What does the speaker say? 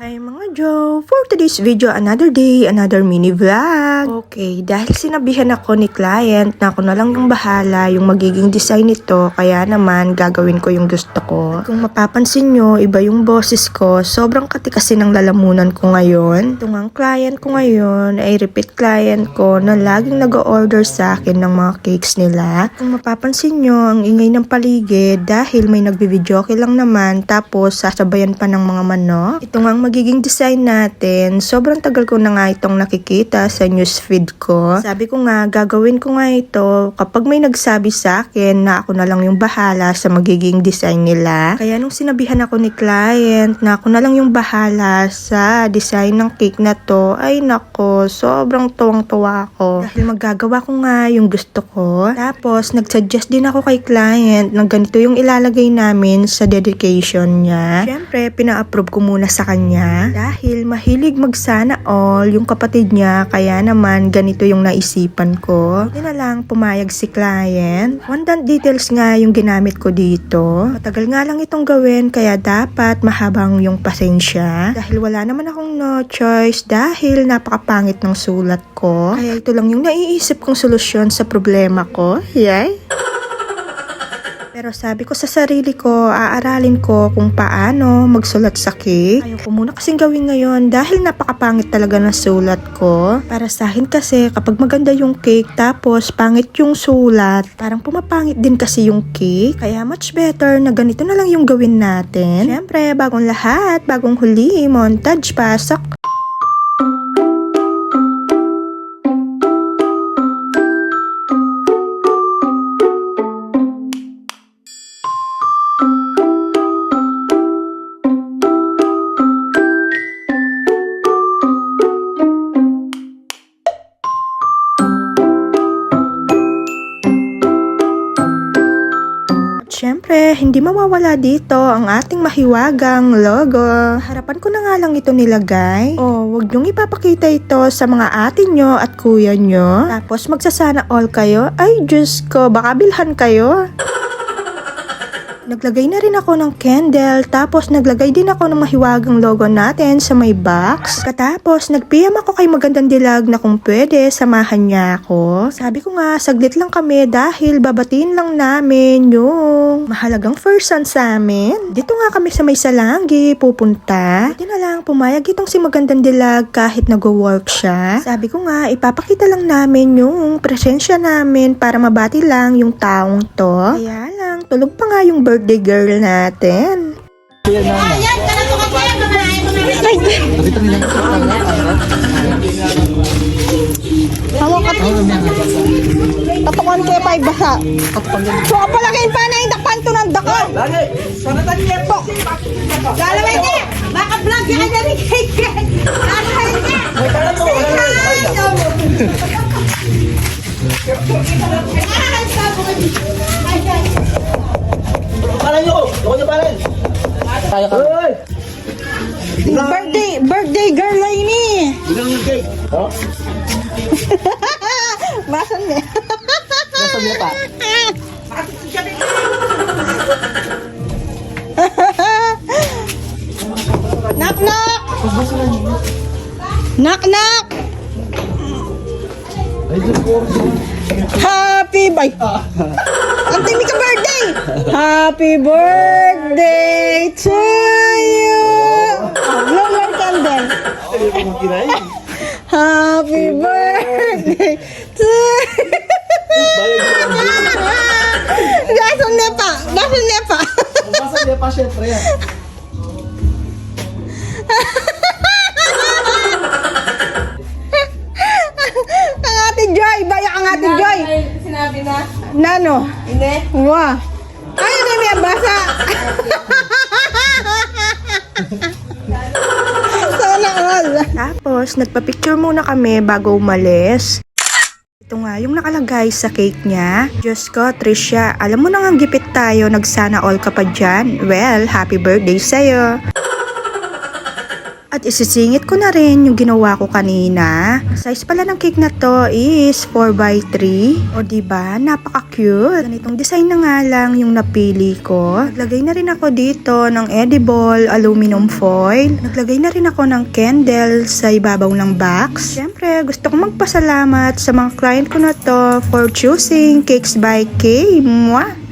Hi mga Joe! For today's video, another day, another mini vlog. Okay, dahil sinabihan ako ni client na ako na lang yung bahala yung magiging design nito, kaya naman gagawin ko yung gusto ko. At kung mapapansin nyo, iba yung boses ko, sobrang kati kasi ng lalamunan ko ngayon. Ito ang client ko ngayon ay repeat client ko na laging nag-order sa akin ng mga cakes nila. Kung mapapansin nyo, ang ingay ng paligid dahil may nagbi-videoke lang naman tapos sasabayan pa ng mga manok. Ito nga ang magiging design natin. Sobrang tagal ko na nga itong nakikita sa newsfeed ko. Sabi ko nga, gagawin ko nga ito kapag may nagsabi sa akin na ako na lang yung bahala sa magiging design nila. Kaya nung sinabihan ako ni client na ako na lang yung bahala sa design ng cake na to, ay nako, sobrang tuwang-tuwa ako. Dahil magagawa ko nga yung gusto ko. Tapos, nagsuggest din ako kay client na ganito yung ilalagay namin sa dedication niya. Siyempre, pina-approve ko muna sa kanya. Dahil mahilig magsana all yung kapatid niya, kaya naman ganito yung naisipan ko. Hindi na lang pumayag si client. Fondant details nga yung ginamit ko dito. Matagal nga lang itong gawin, kaya dapat mahabang yung pasensya. Dahil wala naman akong no choice dahil napakapangit ng sulat ko. Kaya ito lang yung naiisip kong solusyon sa problema ko. Yay! Pero sabi ko sa sarili ko, aaralin ko kung paano magsulat sa cake. Ayaw ko muna kasing gawin ngayon dahil napakapangit talaga ng sulat ko. Para sa akin kasi kapag maganda yung cake tapos pangit yung sulat, parang pumapangit din kasi yung cake. Kaya much better na ganito na lang yung gawin natin. Siyempre, bagong lahat, bagong huli, montage, pasok. Siyempre, hindi mawawala dito ang ating mahiwagang logo. Harapan ko na nga lang ito nilagay. Huwag niyong ipapakita ito sa mga ate nyo at kuya nyo. Tapos magsasana all kayo. Ay, Diyos ko, baka bilhan kayo. Naglagay na rin ako ng candle, tapos naglagay din ako ng mahiwagang logo natin sa may box. Katapos, nag-PM ako kay Magandang Dilag na kung pwede, samahan niya ako. Sabi ko nga, saglit lang kami dahil babatiin lang namin yung mahalagang person sa amin. Dito nga kami sa may Salanggi pupunta. Hindi na lang pumayag itong si Magandang Dilag kahit nag-work siya. Sabi ko nga, ipapakita lang namin yung presensya namin para mabati lang yung taong to. Kaya lang, tulog pa nga yung birthday girl natin. Ayan, kanang ko kasi yan, mamalayan ko na Hawak ka. Tatukan ko pa ibasa. So, apalagay pa na indakpan to ng dako. Lagi, sanatan niya po. Galawin niya! Baka vlog niya ka na rin cake! Galawin niya! Palan niyo ko. Ako niyo palan. Kaya ka. Hoy! Birthday girl ay ni. Ilang yung cake? Oh? Basan niya. Nasa niya pa. Knock knock. Knock knock. Happy birthday. Ante mi ka birthday. Happy birthday to you. Blow your candle. Happy birthday to you. Gason nepa. Gason nepa. Nasa niya pa syempre yan. Ang ate Joy. Bayak ang ate Joy. Sinabi na. Nano? Hindi. Wah. Ay, ano yung basa? Sana all. Tapos, nagpa-picture muna kami bago umalis. Ito nga yung nakalagay sa cake niya. Diyos ko, Trisha, alam mo na nga gipit tayo, nagsana all ka pa dyan. Well, happy birthday sa'yo. At isisingit ko na rin yung ginawa ko kanina. Size pala ng cake na to is 4x3. O diba, napaka-cute. Ganitong design na nga lang yung napili ko. Naglagay na rin ako dito ng edible aluminum foil. Naglagay na rin ako ng candle sa ibabaw ng box. Siyempre, gusto ko magpasalamat sa mga client ko na to for choosing Cakes by Kay. Mwah!